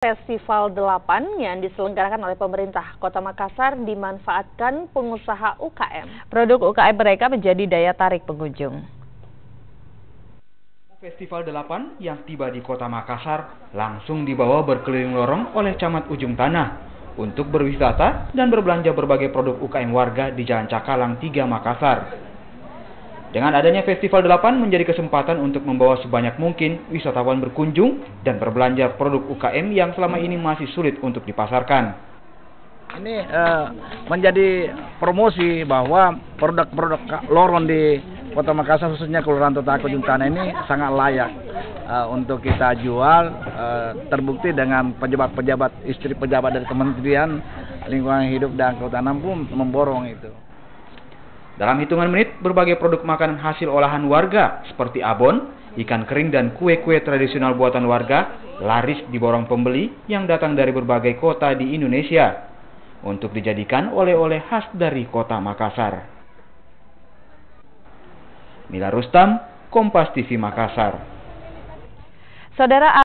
Festival 8 yang diselenggarakan oleh pemerintah Kota Makassar dimanfaatkan pengusaha UKM. Produk UKM mereka menjadi daya tarik pengunjung. Festival 8 yang tiba di Kota Makassar langsung dibawa berkeliling lorong oleh Camat Ujung Tanah untuk berwisata dan berbelanja berbagai produk UKM warga di Jalan Cakalang 3 Makassar. Dengan adanya Festival 8 menjadi kesempatan untuk membawa sebanyak mungkin wisatawan berkunjung dan berbelanja produk UKM yang selama ini masih sulit untuk dipasarkan. Ini menjadi promosi bahwa produk-produk loron di Kota Makassar, khususnya Kelurahan Totako Ujung Tanah ini sangat layak untuk kita jual. Terbukti dengan pejabat-pejabat, istri pejabat dari Kementerian Lingkungan Hidup dan Kehutanan pun memborong itu. Dalam hitungan menit, berbagai produk makanan hasil olahan warga seperti abon, ikan kering, dan kue-kue tradisional buatan warga laris diborong pembeli yang datang dari berbagai kota di Indonesia untuk dijadikan oleh-oleh khas dari Kota Makassar. Mila Rustam, Kompas TV Makassar. Saudara